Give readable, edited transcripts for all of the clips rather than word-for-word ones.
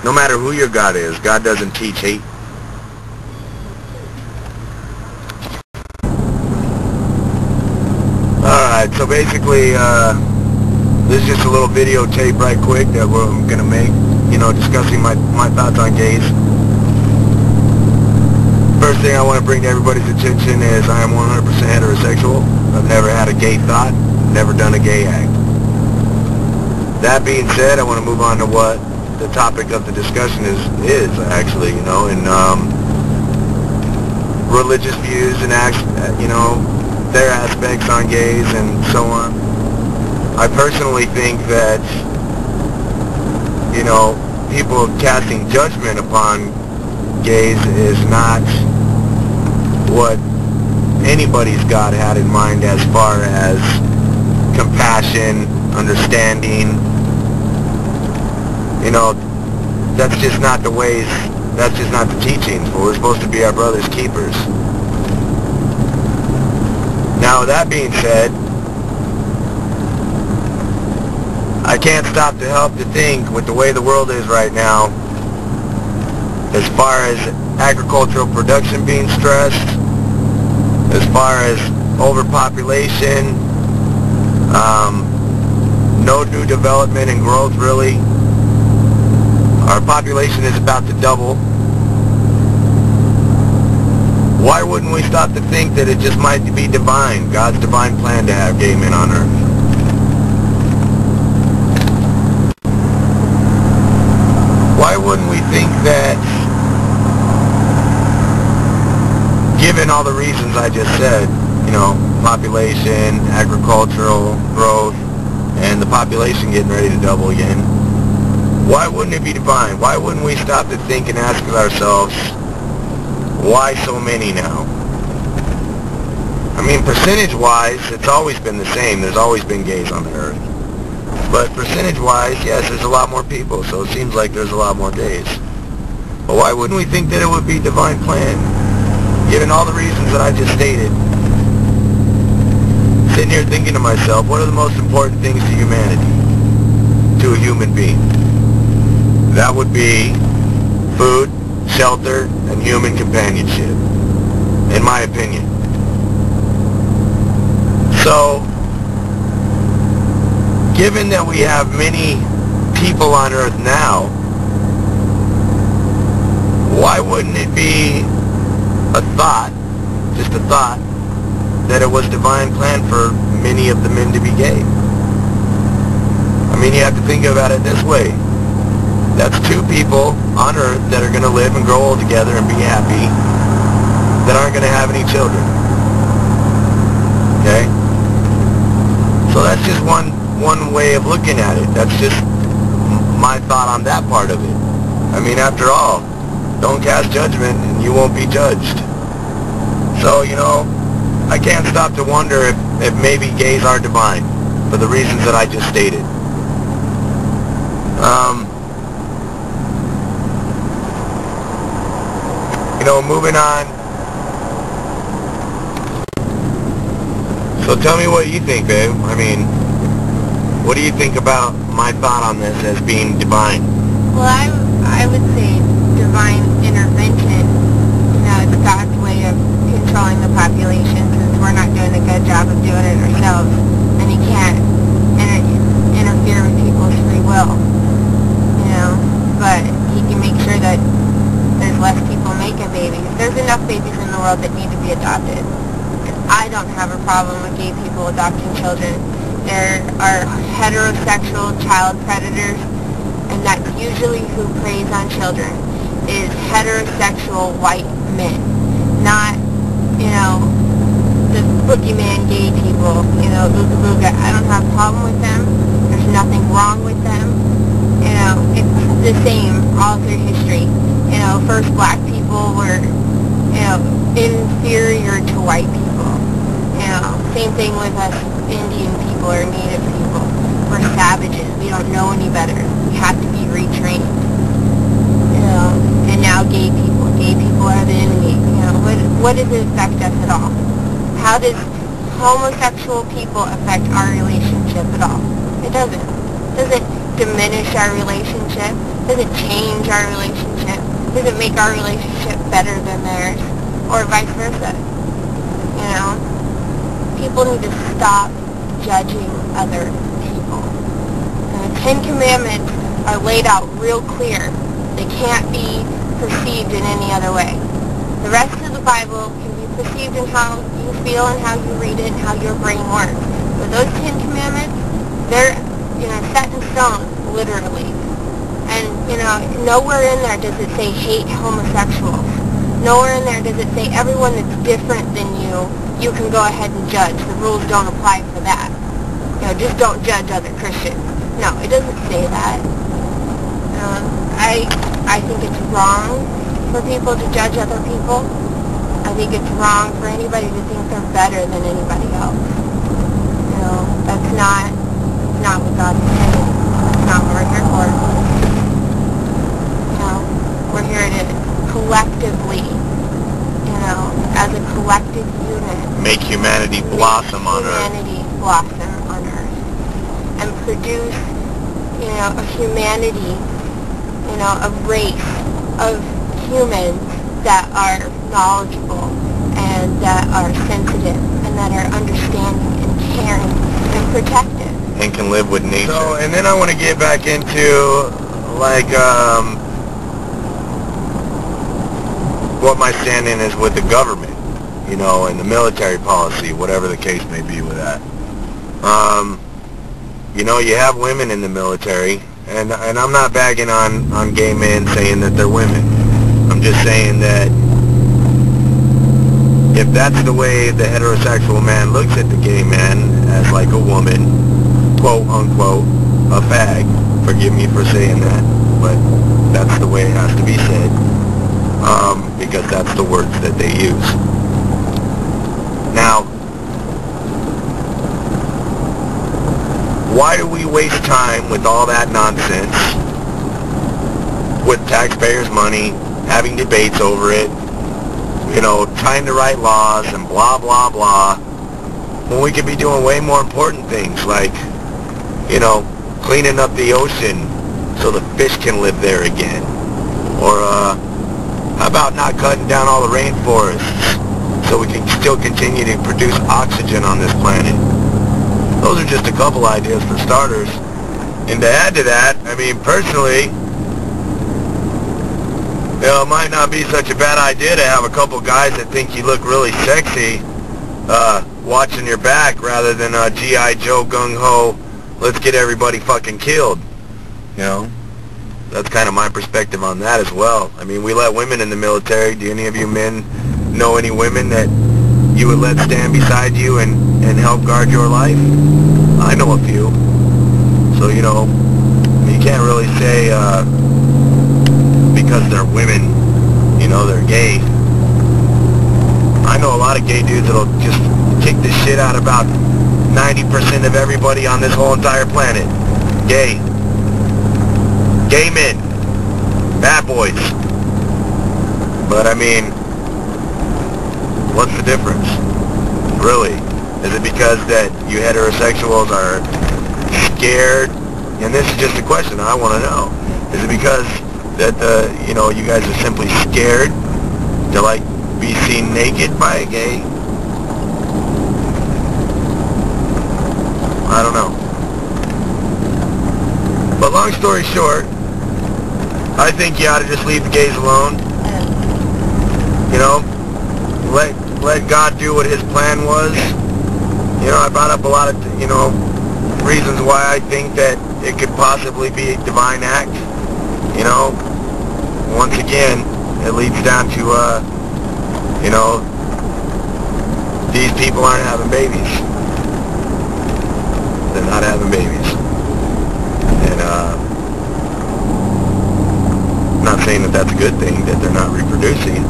no matter who your God is, God doesn't teach hate. Alright, so basically, this is just a little videotape right quick that I'm going to make, you know, discussing my thoughts on gays. First thing I want to bring to everybody's attention is I am 100% heterosexual. I've never had a gay thought, never done a gay act. That being said, I want to move on to what the topic of the discussion is actually, you know, and religious views and acts, you know, their aspects on gays and so on. I personally think that, you know, people casting judgment upon gays is not what anybody's God had in mind as far as compassion, understanding. You know, that's just not the ways, that's just not the teachings. But we're supposed to be our brother's keepers. Now, that being said, I can't stop to help to think with the way the world is right now, as far as agricultural production being stressed, as far as overpopulation, no new development and growth really. Our population is about to double. Why wouldn't we stop to think that it just might be divine, God's divine plan to have gay men on earth? Why wouldn't we think that, given all the reasons I just said, you know, population, agricultural growth, and the population getting ready to double again, why wouldn't it be divine? Why wouldn't we stop to think and ask ourselves, why so many now? I mean, percentage-wise, it's always been the same. There's always been gays on the earth. But percentage-wise, yes, there's a lot more people, so it seems like there's a lot more gays. But why wouldn't we think that it would be divine plan? Given all the reasons that I just stated, sitting here thinking to myself, what are the most important things to humanity, to a human being? That would be food, shelter, and human companionship, in my opinion. So, given that we have many people on earth now, why wouldn't it be a thought, just a thought, that it was divine plan for many of the men to be gay? I mean, you have to think about it this way. That's two people on earth that are going to live and grow old together and be happy, that aren't going to have any children. Okay? So that's just one way of looking at it. That's just my thought on that part of it. I mean, after all, don't cast judgment and you won't be judged. So, you know, I can't stop to wonder if maybe gays are divine for the reasons that I just stated. You know, moving on. So tell me what you think, babe. I mean, what do you think about my thought on this as being divine? Well, I would say divine intervention. You know, it's God's way of controlling the population since we're not doing a good job of doing it ourselves. And He can't interfere with people's free will. You know, but He can make sure that there's less people making babies. There's enough babies in the world that need to be adopted. And I don't have a problem with gay people adopting children. There are heterosexual child predators, and that's usually who preys on children, is heterosexual white men. Not, you know, the boogeyman gay people, you know, ooga booga. I don't have a problem with them. There's nothing wrong with them. You know, it's the same all through history. You know, first black people were, you know, inferior to white people. You know, same thing with us Indian people or Native people. We're savages. We don't know any better. We have to be retrained. You know, and now gay people. Gay people are the enemy. You know, what does it affect us at all? How does homosexual people affect our relationship at all? It doesn't. Does it diminish our relationship? Does it change our relationship? Does it make our relationship better than theirs? Or vice versa? You know? People need to stop judging other people. And the Ten Commandments are laid out real clear. They can't be perceived in any other way. The rest of the Bible can be perceived in how you feel and how you read it and how your brain works. But those Ten Commandments, they're, set in stone, literally. And, nowhere in there does it say hate homosexuals. Nowhere in there does it say everyone that's different than you can go ahead and judge. The rules don't apply for that. Just don't judge other Christians. No, it doesn't say that. I think it's wrong for people to judge other people. I think it's wrong for anybody to think they're better than anybody else. That's not what God intended. That's not what we're here for. We're here to collectively, as a collective unit, make humanity blossom on Earth. Humanity blossom on Earth. And produce, a humanity, a race of humans that are knowledgeable and that are sensitive and that are understanding and caring and protective. And can live with nature. So, and then I want to get back into, what my standing is with the government, and the military policy, whatever the case may be with that. You have women in the military, and I'm not bagging on gay men saying that they're women. I'm just saying that if that's the way the heterosexual man looks at the gay man as like a woman, quote unquote, a fag, forgive me for saying that, but that's the way it has to be said, because that's the words that they use. Now, why do we waste time with all that nonsense, with taxpayers' money, having debates over it, trying to write laws and blah, blah, blah, when we could be doing way more important things like, cleaning up the ocean so the fish can live there again? Or, how about not cutting down all the rainforests so we can still continue to produce oxygen on this planet? Those are just a couple ideas for starters. And to add to that, personally, it might not be such a bad idea to have a couple guys that think you look really sexy watching your back rather than G.I. Joe gung-ho, let's get everybody fucking killed. That's kind of my perspective on that as well. We let women in the military. Do any of you men know any women that you would let stand beside you and help guard your life? I know a few. So, you can't really say because they're women, they're gay. I know a lot of gay dudes that'll just kick the shit out about 90% of everybody on this whole entire planet. Gay. Gay men. Bad boys. But what's the difference? Really? Is it because that you heterosexuals are scared? And this is just a question I want to know. Is it because that, you guys are simply scared to, be seen naked by a gay? I don't know. But long story short, I think you ought to just leave the gays alone. Let God do what his plan was. I brought up a lot of, reasons why I think that it could possibly be a divine act. Once again, it leads down to, these people aren't having babies. They're not having babies. And, I'm not saying that that's a good thing, that they're not reproducing.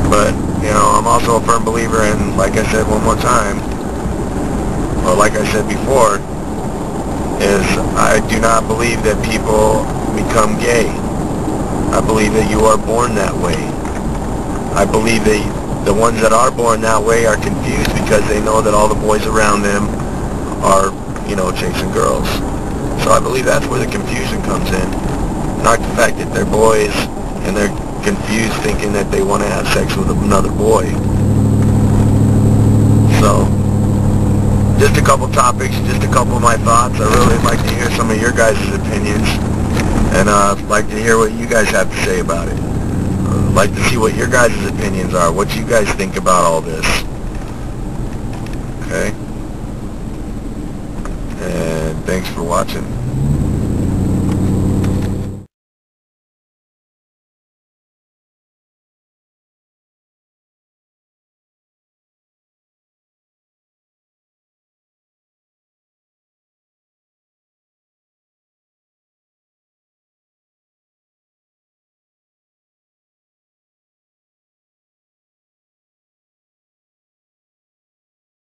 But, I'm also a firm believer in, like I said one more time, or like I said before, is I do not believe that people become gay. I believe that you are born that way. I believe that the ones that are born that way are confused because they know that all the boys around them are, chasing girls. So I believe that's where the confusion comes in. Not the fact that they're boys and they're confused thinking that they want to have sex with another boy. So, just a couple topics, just a couple of my thoughts. I really like to hear some of your guys' opinions, and I'd like to hear what you guys have to say about it. I'd like to see what your guys' opinions are, what you guys think about all this. Okay? And thanks for watching.